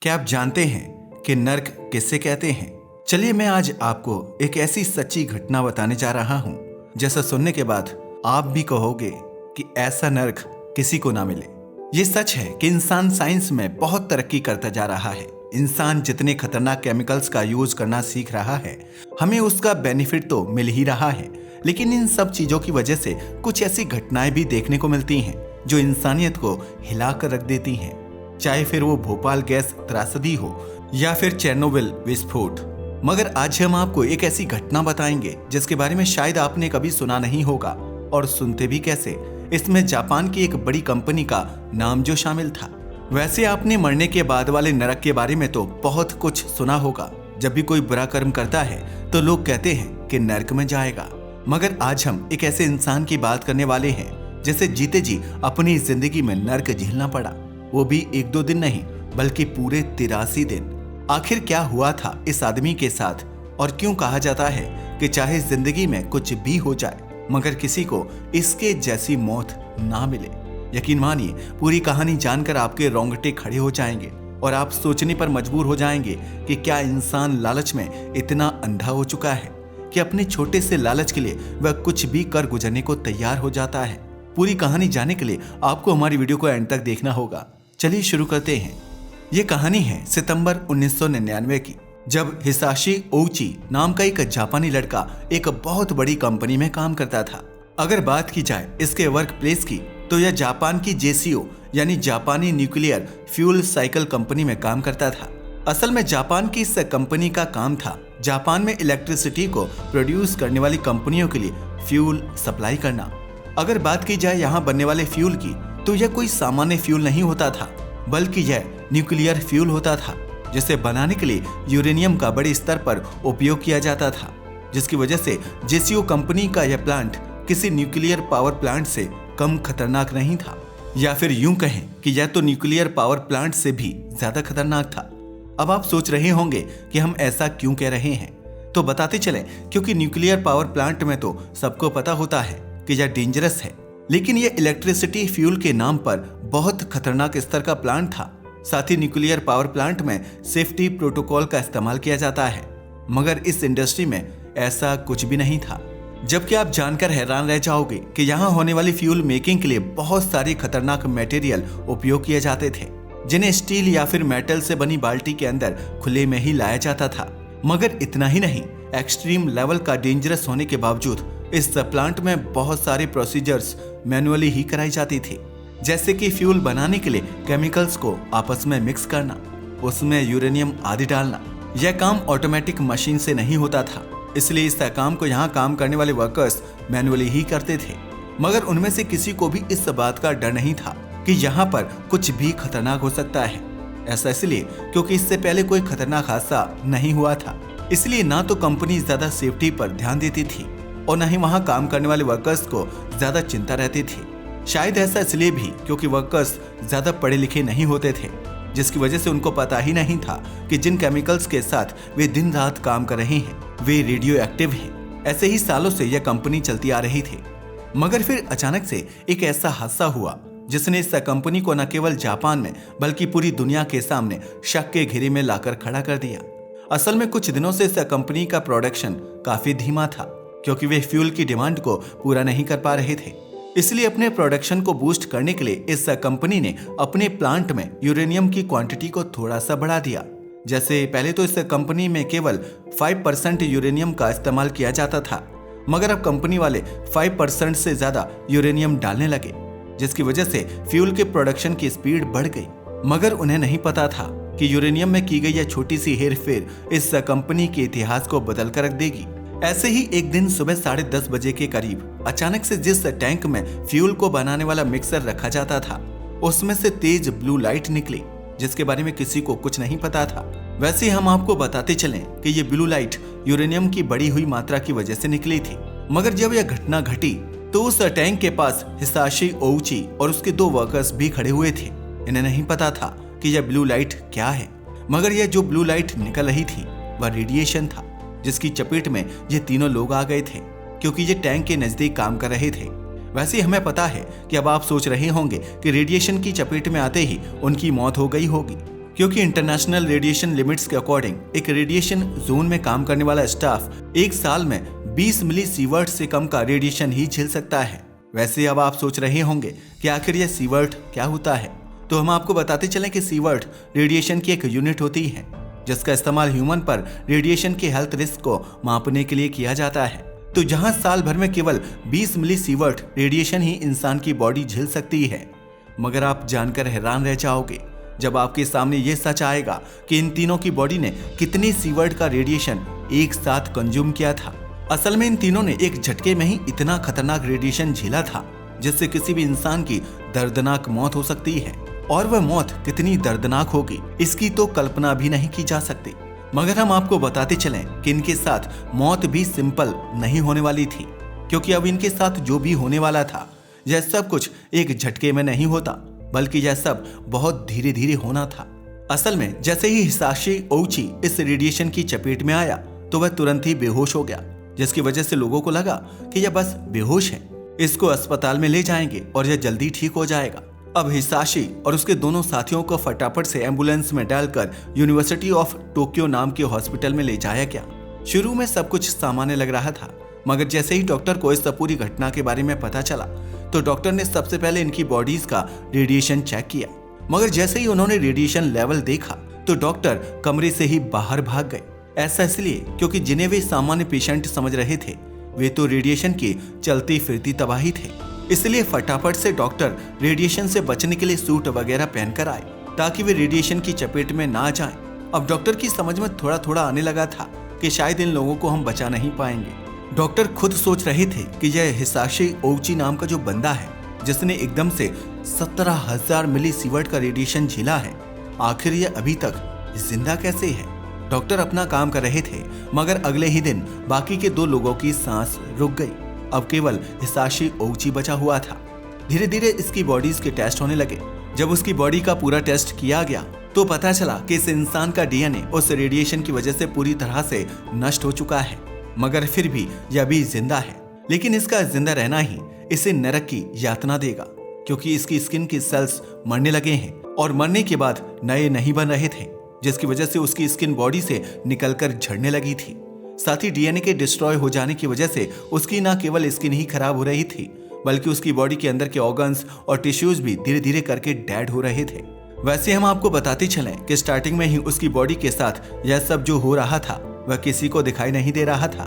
क्या आप जानते हैं कि नर्क किससे कहते हैं? चलिए मैं आज आपको एक ऐसी सच्ची घटना बताने जा रहा हूँ जैसा सुनने के बाद आप भी कहोगे कि ऐसा नर्क किसी को ना मिले। ये सच है कि इंसान साइंस में बहुत तरक्की करता जा रहा है। इंसान जितने खतरनाक केमिकल्स का यूज करना सीख रहा है, हमें उसका बेनिफिट तो मिल ही रहा है, लेकिन इन सब चीजों की वजह से कुछ ऐसी घटनाएं भी देखने को मिलती हैं जो इंसानियत को हिला कर रख देती हैं। चाहे फिर वो भोपाल गैस त्रासदी हो या फिर चेरनोबिल विस्फोट। मगर आज हम आपको एक ऐसी घटना बताएंगे जिसके बारे में शायद आपने कभी सुना नहीं होगा, और सुनते भी कैसे। इसमें जापान की एक बड़ी कंपनी का नाम जो शामिल था। वैसे आपने मरने के बाद वाले नरक के बारे में तो बहुत कुछ सुना होगा। जब भी कोई बुरा कर्म करता है तो लोग कहते हैं कि नरक में जाएगा। मगर आज हम एक ऐसे इंसान की बात करने वाले हैं जिसे जीते जी अपनी जिंदगी में नरक झेलना पड़ा, वो भी 1-2 दिन नहीं बल्कि पूरे 83 दिन। आखिर क्या हुआ था इस आदमी के साथ, और क्यों कहा जाता है कि चाहे जिंदगी में कुछ भी हो जाए मगर किसी को इसके जैसी मौत ना मिले। यकीन मानिए, पूरी कहानी जानकर आपके रोंगटे खड़े हो जाएंगे और आप सोचने पर मजबूर हो जाएंगे कि क्या इंसान लालच में इतना अंधा हो चुका है कि अपने छोटे से लालच के लिए वह कुछ भी कर गुजरने को तैयार हो जाता है। पूरी कहानी जानने के लिए आपको हमारी वीडियो को एंड तक देखना होगा। चलिए शुरू करते हैं। ये कहानी है सितंबर 1999 की, जब हिसाशी ओउची नाम का एक जापानी लड़का एक बहुत बड़ी कंपनी में काम करता था। अगर बात की जाए इसके वर्क प्लेस की, तो यह जापान की JCO यानी जापानी न्यूक्लियर फ्यूल साइकिल कंपनी में काम करता था। असल में जापान की इस कंपनी का काम था जापान में इलेक्ट्रिसिटी को प्रोड्यूस करने वाली कंपनियों के लिए फ्यूल सप्लाई करना। अगर बात की जाए यहाँ बनने वाले फ्यूल की, तो यह कोई सामान्य फ्यूल नहीं होता था, बल्कि यह न्यूक्लियर फ्यूल होता था, जिसे बनाने के लिए यूरेनियम का बड़े स्तर पर उपयोग किया जाता था, जिसकी वजह से JCO कंपनी का यह प्लांट किसी न्यूक्लियर पावर प्लांट से कम खतरनाक नहीं था, या फिर यूं कहें कि यह तो न्यूक्लियर पावर प्लांट से भी ज्यादा खतरनाक था। अब आप सोच रहे होंगे कि हम ऐसा क्यों कह रहे हैं, तो बताते चलें, क्योंकि न्यूक्लियर पावर प्लांट में तो सबको पता होता है कि यह डेंजरस है, लेकिन यह इलेक्ट्रिसिटी फ्यूल के नाम पर बहुत खतरनाक स्तर का प्लांट था। साथ ही न्यूक्लियर पावर प्लांट में सेफ्टी प्रोटोकॉल का इस्तेमाल किया जाता है, मगर इस इंडस्ट्री में ऐसा कुछ भी नहीं था। जबकि आप जानकर हैरान रह जाओगे कि यहाँ होने वाली फ्यूल मेकिंग के लिए बहुत सारे खतरनाक मटेरियल उपयोग किए जाते थे, जिन्हें स्टील या फिर मेटल से बनी बाल्टी के अंदर खुले में ही लाया जाता था। मगर इतना ही नहीं, एक्सट्रीम लेवल का डेंजरस होने के बावजूद इस प्लांट में बहुत सारे प्रोसीजर्स मैनुअली ही कराई जाती थी, जैसे कि फ्यूल बनाने के लिए केमिकल्स को आपस में मिक्स करना, उसमें यूरेनियम आदि डालना। यह काम ऑटोमेटिक मशीन से नहीं होता था, इसलिए इस काम को यहाँ काम करने वाले वर्कर्स मैनुअली ही करते थे। मगर उनमें से किसी को भी इस बात का डर नहीं था कि यहाँ पर कुछ भी खतरनाक हो सकता है। ऐसा इसलिए क्योंकि इससे पहले कोई खतरनाक हादसा नहीं हुआ था, इसलिए ना तो कंपनी ज्यादा सेफ्टी पर ध्यान देती थी और न ही वहां काम करने वाले वर्कर्स को ज्यादा चिंता रहती थी। शायद ऐसा इसलिए भी क्योंकि वर्कर्स ज्यादा पढ़े लिखे नहीं होते थे, जिसकी वजह से उनको पता ही नहीं था कि जिन केमिकल्स के साथ वे दिन रात काम कर रहे हैं वे रेडियो एक्टिव हैं। ऐसे ही सालों से यह कंपनी चलती आ रही थी। मगर फिर अचानक से एक ऐसा हादसा हुआ जिसने इस कंपनी को न केवल जापान में बल्कि पूरी दुनिया के सामने शक के घेरे में लाकर खड़ा कर दिया। असल में कुछ दिनों से इस कंपनी का प्रोडक्शन काफी धीमा था, क्योंकि वे फ्यूल की डिमांड को पूरा नहीं कर पा रहे थे। इसलिए अपने प्रोडक्शन को बूस्ट करने के लिए इस कंपनी ने अपने प्लांट में यूरेनियम की क्वांटिटी को थोड़ा सा बढ़ा दिया। जैसे पहले तो इस कंपनी में केवल 5% यूरेनियम का इस्तेमाल किया जाता था, मगर अब कंपनी वाले 5% से ज्यादा यूरेनियम डालने लगे, जिसकी वजह से फ्यूल के प्रोडक्शन की स्पीड बढ़ गई। मगर उन्हें नहीं पता था कि यूरेनियम में की गई यह छोटी सी हेरफेर इस कंपनी के इतिहास को बदल कर रख देगी। ऐसे ही एक दिन सुबह 10:30 बजे के करीब अचानक से जिस टैंक में फ्यूल को बनाने वाला मिक्सर रखा जाता था, उसमें से तेज ब्लू लाइट निकली, जिसके बारे में किसी को कुछ नहीं पता था। वैसे ही हम आपको बताते चलें कि ये ब्लू लाइट यूरेनियम की बढ़ी हुई मात्रा की वजह से निकली थी। मगर जब यह घटना घटी तो उस टैंक के पास हिसाशी ओउची और उसके 2 वर्कर्स भी खड़े हुए थे। इन्हें नहीं पता था कि यह ब्लू लाइट क्या है, मगर यह जो ब्लू लाइट निकल रही थी वह रेडिएशन था, जिसकी चपेट में ये तीनों लोग आ गए थे, क्योंकि ये टैंक के नजदीक काम कर रहे थे। वैसे हमें पता है कि अब आप सोच रहे होंगे कि रेडिएशन की चपेट में आते ही उनकी मौत हो गई होगी, क्योंकि इंटरनेशनल रेडिएशन लिमिट्स के अकॉर्डिंग एक रेडिएशन जोन में काम करने वाला स्टाफ एक साल में 20 मिली सीवर्ट से कम का रेडिएशन ही झेल सकता है। वैसे अब आप सोच रहे होंगे कि आखिर यह सीवर्ट क्या होता है, तो हम आपको बताते चलें कि सीवर्ट रेडिएशन की एक यूनिट होती है जिसका इस्तेमाल ह्यूमन पर रेडिएशन के हेल्थ रिस्क को मापने के लिए किया जाता है। तो जहां साल भर में केवल 20 मिली सीवर्ट रेडिएशन ही इंसान की बॉडी झेल सकती है, मगर आप जानकर हैरान रह जाओगे जब आपके सामने यह सच आएगा कि इन तीनों की बॉडी ने कितनी सीवर्ट का रेडिएशन एक साथ कंज्यूम किया था। असल में इन तीनों ने एक झटके में ही इतना खतरनाक रेडिएशन झेला था जिससे किसी भी इंसान की दर्दनाक मौत हो सकती है, और वह मौत कितनी दर्दनाक होगी इसकी तो कल्पना भी नहीं की जा सकती। मगर हम आपको बताते चलें कि इनके साथ मौत भी सिंपल नहीं होने वाली थी, क्योंकि अब इनके साथ जो भी होने वाला था यह सब कुछ एक झटके में नहीं होता, बल्कि यह सब बहुत धीरे धीरे होना था। असल में जैसे ही हिसाशी ओउची इस रेडिएशन की चपेट में आया तो वह तुरंत ही बेहोश हो गया, जिसकी वजह से लोगों को लगा कि यह बस बेहोश है, इसको अस्पताल में ले जाएंगे और यह जल्दी ठीक हो जाएगा। अब हिसाशी और उसके दोनों साथियों को फटाफट से एम्बुलेंस में डालकर यूनिवर्सिटी ऑफ टोक्यो नाम के हॉस्पिटल में ले जाया गया। शुरू में सब कुछ सामान्य लग रहा था, मगर जैसे ही डॉक्टर को इस पूरी घटना के बारे में पता चला तो डॉक्टर ने सबसे पहले इनकी बॉडीज का रेडिएशन चेक किया। मगर जैसे ही उन्होंने रेडिएशन लेवल देखा तो डॉक्टर कमरे से ही बाहर भाग गए। ऐसा इसलिए क्योंकि जिन्हें वे सामान्य पेशेंट समझ रहे थे वे तो रेडिएशन की चलती फिरती तबाही थे। इसलिए फटाफट से डॉक्टर रेडिएशन से बचने के लिए सूट वगैरह पहनकर आए ताकि वे रेडिएशन की चपेट में ना जाएं। अब डॉक्टर की समझ में थोड़ा थोड़ा आने लगा था कि शायद इन लोगों को हम बचा नहीं पाएंगे। डॉक्टर खुद सोच रहे थे कि यह हिसाशी ओउची नाम का जो बंदा है जिसने एकदम से 17,000 मिली सीवर्ट का रेडिएशन झेला है, आखिर यह अभी तक जिंदा कैसे है। डॉक्टर अपना काम कर रहे थे, मगर अगले ही दिन बाकी के 2 लोगों की सांस रुक गई। अब केवल हिसाशी ओउची बचा हुआ था। धीरे धीरे इसकी बॉडीज के टेस्ट होने लगे। जब उसकी बॉडी का पूरा टेस्ट किया गया तो पता चला कि इस इंसान का डीएनए उस रेडिएशन की वजह से पूरी तरह से नष्ट हो चुका है, मगर फिर भी यह भी जिंदा है। लेकिन इसका जिंदा रहना ही इसे नरक की यातना देगा, क्योंकि इसकी स्किन की सेल्स मरने लगे हैं और मरने के बाद नए नहीं बन रहे थे, जिसकी वजह से उसकी स्किन बॉडी से निकलकर झड़ने लगी थी। साथ ही डीएनए के डिस्ट्रॉय हो जाने की वजह से उसकी न केवल स्किन ही खराब हो रही थी, बल्कि उसकी बॉडी के अंदर के ऑर्गन्स और टिश्यूज भी धीरे धीरे करके डेड हो रहे थे। वैसे हम आपको बताते चलें कि स्टार्टिंग में ही उसकी बॉडी के साथ यह सब जो हो रहा था वह किसी को दिखाई नहीं दे रहा था।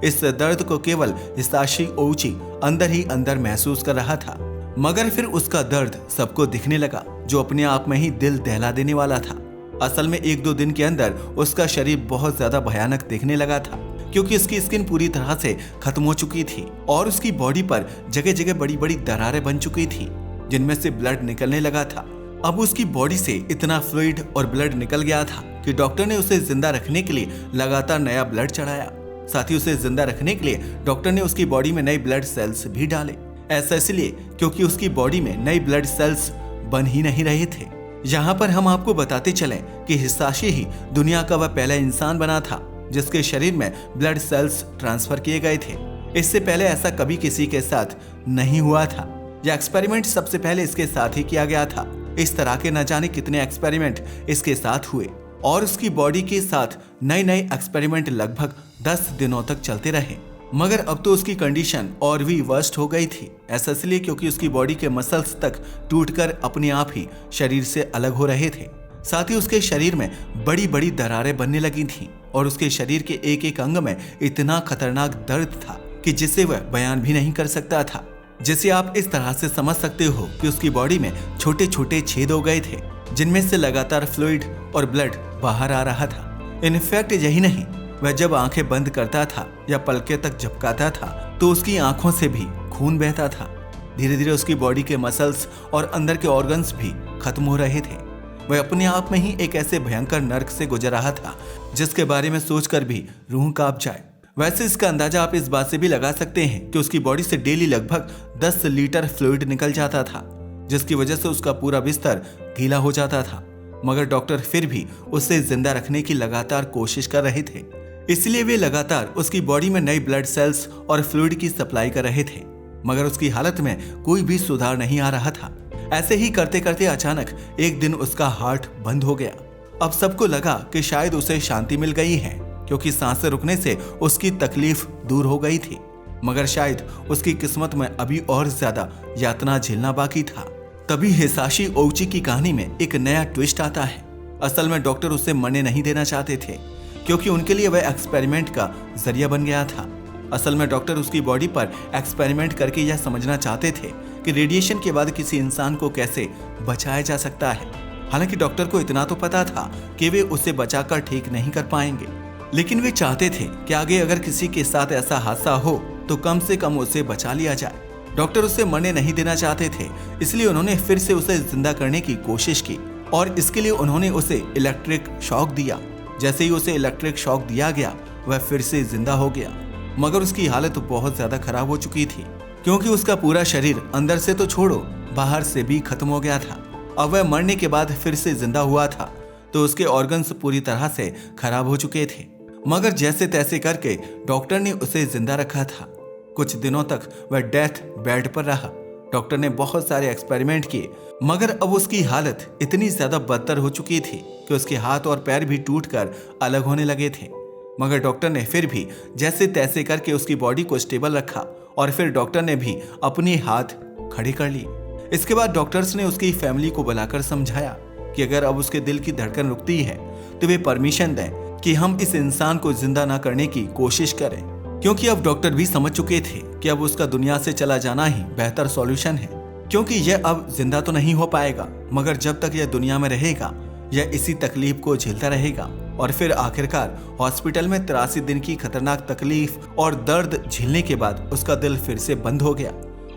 इस दर्द को केवल हिसाशी ओउची अंदर ही अंदर महसूस कर रहा था, मगर फिर उसका दर्द सबको दिखने लगा, जो अपने आप में ही दिल दहला देने वाला था। असल में 1-2 दिन के अंदर उसका शरीर बहुत ज्यादा भयानक दिखने लगा था, क्योंकि उसकी स्किन पूरी तरह से खत्म हो चुकी थी और उसकी बॉडी पर जगह जगह बड़ी बड़ी दरारें बन चुकी थी, जिनमें से ब्लड निकलने लगा था। अब उसकी बॉडी से इतना फ्लूइड और ब्लड निकल गया था कि डॉक्टर ने उसे जिंदा रखने के लिए लगातार नया ब्लड चढ़ाया। साथ ही उसे जिंदा रखने के लिए डॉक्टर ने उसकी बॉडी में नए ब्लड सेल्स भी डाले। ऐसा इसलिए क्योंकि उसकी बॉडी में नए ब्लड सेल्स बन ही नहीं रहे थे। यहाँ पर हम आपको बताते चलें कि हिसाशी ही दुनिया का वह पहला इंसान बना था जिसके शरीर में ब्लड सेल्स ट्रांसफर किए गए थे। इससे पहले ऐसा कभी किसी के साथ नहीं हुआ था। यह एक्सपेरिमेंट सबसे पहले इसके साथ ही किया गया था। इस तरह के न जाने कितने एक्सपेरिमेंट इसके साथ हुए और उसकी बॉडी के साथ नए नए एक्सपेरिमेंट लगभग 10 दिनों तक चलते रहे। मगर अब तो उसकी कंडीशन और भी वर्स्ट हो गई थी। ऐसा इसलिए क्योंकि उसकी बॉडी के मसल्स तक टूटकर अपने आप ही शरीर से अलग हो रहे थे। साथ ही उसके शरीर में बड़ी बड़ी दरारें बनने लगी थीं और उसके शरीर के एक एक अंग में इतना खतरनाक दर्द था कि जिसे वह बयान भी नहीं कर सकता था। जिसे आप इस तरह से समझ सकते हो कि उसकी बॉडी में छोटे छोटे छेद हो गए थे, जिनमें से लगातार फ्लूइड और ब्लड बाहर आ रहा था। इनफैक्ट यही नहीं, वह जब आंखें बंद करता था या पलके तक झपकाता था तो उसकी आंखों से भी खून बहता था। धीरे धीरे उसकी बॉडी के मसल्स और अंदर के ऑर्गन्स भी खत्म हो रहे थे। वह अपने आप में ही एक ऐसे भयंकर नर्क से गुजर रहा था जिसके बारे में सोचकर भी रूह कांप जाए। वैसे इसका अंदाजा आप इस बात से भी लगा सकते हैं कि उसकी बॉडी से डेली लगभग 10 लीटर फ्लूइड निकल जाता था, जिसकी वजह से उसका पूरा बिस्तर गीला हो जाता था। मगर डॉक्टर फिर भी उसे जिंदा रखने की लगातार कोशिश कर रहे थे, इसलिए वे लगातार उसकी बॉडी में नई ब्लड सेल्स और फ्लूइड की सप्लाई कर रहे थे। मगर उसकी हालत में कोई भी सुधार नहीं आ रहा था। ऐसे ही करते करते अचानक एक दिन उसका हार्ट बंद हो गया अब सबको लगा कि शायद उसे शांति मिल गई है, क्योंकि सांसें रुकने से उसकी तकलीफ दूर हो गई थी। मगर शायद उसकी किस्मत में अभी और ज्यादा यातना झेलना बाकी था। तभी हिसाशी ओउची की कहानी में एक नया ट्विस्ट आता है। असल में डॉक्टर उसे मरने नहीं देना चाहते थे, क्योंकि उनके लिए वह एक्सपेरिमेंट का जरिया बन गया था। असल में डॉक्टर उसकी बॉडी पर एक्सपेरिमेंट करके यह समझना चाहते थे कि रेडिएशन के बाद किसी इंसान को कैसे बचाया जा सकता है। हालांकि डॉक्टर को इतना तो पता था कि वे उसे बचाकर ठीक नहीं कर पाएंगे, लेकिन वे चाहते थे कि आगे अगर किसी के साथ ऐसा हादसा हो तो कम से कम उसे बचा लिया जाए। डॉक्टर उसे मरने नहीं देना चाहते थे, इसलिए उन्होंने फिर से उसे जिंदा करने की कोशिश की और इसके लिए उन्होंने उसे इलेक्ट्रिक शॉक दिया। जैसे ही उसे इलेक्ट्रिक शॉक दिया गया, वह फिर से जिंदा हो गया। मगर उसकी हालत बहुत ज्यादा खराब हो चुकी थी, क्योंकि उसका पूरा शरीर अंदर से तो छोड़ो बाहर से भी खत्म हो गया था। अब वह मरने के बाद फिर से जिंदा हुआ था तो उसके ऑर्गन्स पूरी तरह से खराब हो चुके थे। मगर जैसे तैसे करके डॉक्टर ने उसे जिंदा रखा था। कुछ दिनों तक वह डेथ बेड पर रहा। डॉक्टर ने बहुत सारे एक्सपेरिमेंट किए, मगर अब उसकी हालत इतनी ज्यादा बदतर हो चुकी थी कि उसके हाथ और पैर भी टूटकर अलग होने लगे थे। मगर डॉक्टर ने फिर भी जैसे तैसे करके उसकी बॉडी को स्टेबल रखा और फिर डॉक्टर ने भी अपने हाथ खड़े कर लिए। इसके बाद डॉक्टर्स ने उसकी फैमिली को बुलाकर समझाया कि अगर अब उसके दिल की धड़कन रुकती है तो वे परमिशन दें कि हम इस इंसान को जिंदा ना करने की कोशिश करें, क्योंकि अब डॉक्टर भी समझ चुके थे कि अब उसका दुनिया से चला जाना ही बेहतर सॉल्यूशन है, क्योंकि यह अब जिंदा तो नहीं हो पाएगा, मगर जब तक यह दुनिया में रहेगा यह इसी तकलीफ को झेलता रहेगा। और फिर आखिरकार हॉस्पिटल में 83 दिन की खतरनाक तकलीफ और दर्द झेलने के बाद उसका दिल फिर से बंद हो गया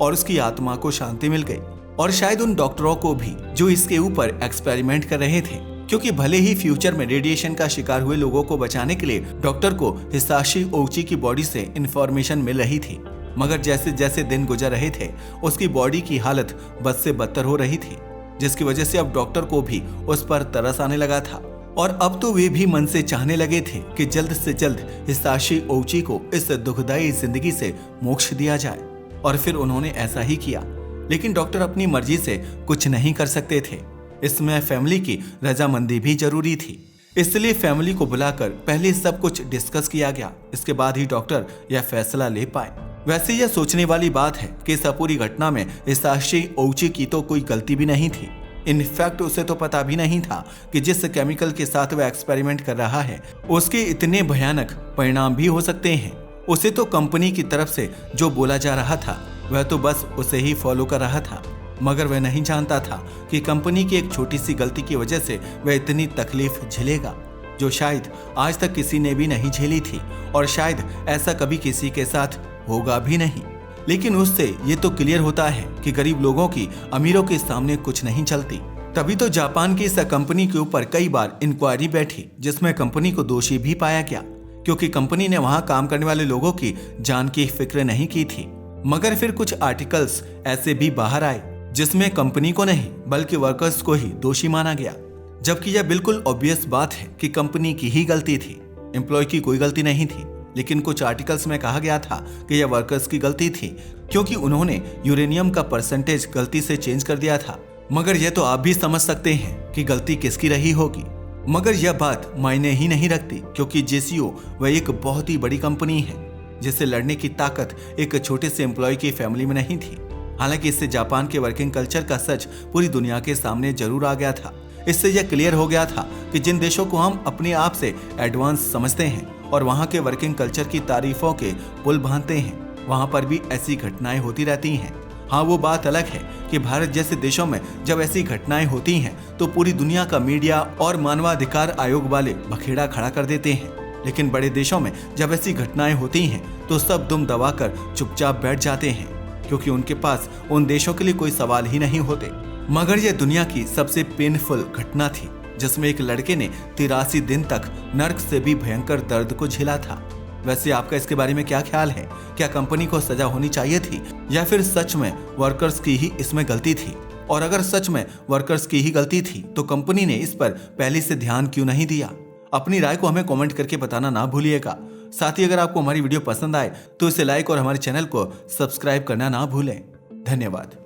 और उसकी आत्मा को शांति मिल गई। और शायद उन डॉक्टरों को भी जो इसके ऊपर एक्सपेरिमेंट कर रहे थे, क्योंकि भले ही फ्यूचर में रेडिएशन का शिकार हुए लोगों को बचाने के लिए डॉक्टर को हिसाशी ओउची की बॉडी से इंफॉर्मेशन मिल रही थी, मगर जैसे जैसे दिन गुजर रहे थे उसकी बॉडी की हालत बद से बदतर हो रही थी, जिसकी वजह से अब डॉक्टर को भी उस पर तरस आने लगा था। और अब तो वे भी मन से चाहने लगे थे कि जल्द से जल्द हिसाशी ओउची को इस दुखदाई जिंदगी से मोक्ष दिया जाए। और फिर उन्होंने ऐसा ही किया, लेकिन डॉक्टर अपनी मर्जी से कुछ नहीं कर सकते थे। इसमें फैमिली की रजामंदी भी जरूरी थी, इसलिए फैमिली को बुलाकर पहले सब कुछ डिस्कस किया गया। इसके बाद ही डॉक्टर यह फैसला ले पाए। वैसे यह सोचने वाली बात है कि इस पूरी घटना में हिसाशी ओउची की तो कोई गलती भी नहीं थी। इनफैक्ट उसे तो पता भी नहीं था कि जिस केमिकल के साथ वह एक्सपेरिमेंट कर रहा है उसके इतने भयानक परिणाम भी हो सकते हैं। उसे तो कंपनी की तरफ से जो बोला जा रहा था वह तो बस उसे ही फॉलो कर रहा था, मगर वह नहीं जानता था कि कंपनी की एक छोटी सी गलती की वजह से वह इतनी तकलीफ झेलेगा जो शायद आज तक किसी ने भी नहीं झेली थी और शायद ऐसा कभी किसी के साथ होगा भी नहीं। लेकिन उससे ये तो क्लियर होता है कि गरीब लोगों की अमीरों के सामने कुछ नहीं चलती। तभी तो जापान की इस कंपनी के ऊपर कई बार इंक्वायरी बैठी, जिसमें कंपनी को दोषी भी पाया गया, क्योंकि कंपनी ने वहां काम करने वाले लोगों की जान की फिक्र नहीं की थी। मगर फिर कुछ आर्टिकल्स ऐसे भी बाहर आए जिसमें कंपनी को नहीं बल्कि वर्कर्स को ही दोषी माना गया, जबकि यह बिल्कुल ऑब्वियस बात है कि कंपनी की ही गलती थी, एम्प्लॉय की कोई गलती नहीं थी। लेकिन कुछ आर्टिकल्स में कहा गया था कि यह वर्कर्स की गलती थी, क्योंकि उन्होंने यूरेनियम का परसेंटेज गलती से चेंज कर दिया था। मगर यह तो आप भी समझ सकते हैं कि गलती किसकी रही होगी। मगर यह बात मायने ही नहीं रखती, क्योंकि जेसीओ वह एक बहुत ही बड़ी कंपनी है जिससे लड़ने की ताकत एक छोटे से एम्प्लॉय की फैमिली में नहीं थी। हालांकि इससे जापान के वर्किंग कल्चर का सच पूरी दुनिया के सामने जरूर आ गया था। इससे यह क्लियर हो गया था कि जिन देशों को हम अपने आप से एडवांस समझते हैं और वहां के वर्किंग कल्चर की तारीफों के पुल बांधते हैं, वहां पर भी ऐसी घटनाएं होती रहती हैं। हाँ, वो बात अलग है कि भारत जैसे देशों में जब ऐसी घटनाएं होती हैं तो पूरी दुनिया का मीडिया और मानवाधिकार आयोग वाले बखेड़ा खड़ा कर देते हैं। लेकिन बड़े देशों में जब ऐसी घटनाएं होती हैं तो सब दुम दबाकर चुपचाप बैठ जाते हैं, क्योंकि उनके पास उन देशों के लिए कोई सवाल ही नहीं होते। मगर यह दुनिया की सबसे पेनफुल घटना थी, जिसमें एक लड़के ने 83 दिन तक नर्क से भी भयंकर दर्द को झेला था। वैसे आपका इसके बारे में क्या ख्याल है? क्या कंपनी को सजा होनी चाहिए थी या फिर सच में वर्कर्स की ही इसमें गलती थी? और अगर सच में वर्कर्स की ही गलती थी तो कंपनी ने इस पर पहले से ध्यान क्यों नहीं दिया? अपनी राय को हमें कमेंट करके बताना ना भूलिएगा। साथ ही अगर आपको हमारी वीडियो पसंद आए तो इसे लाइक और हमारे चैनल को सब्सक्राइब करना ना भूलें। धन्यवाद।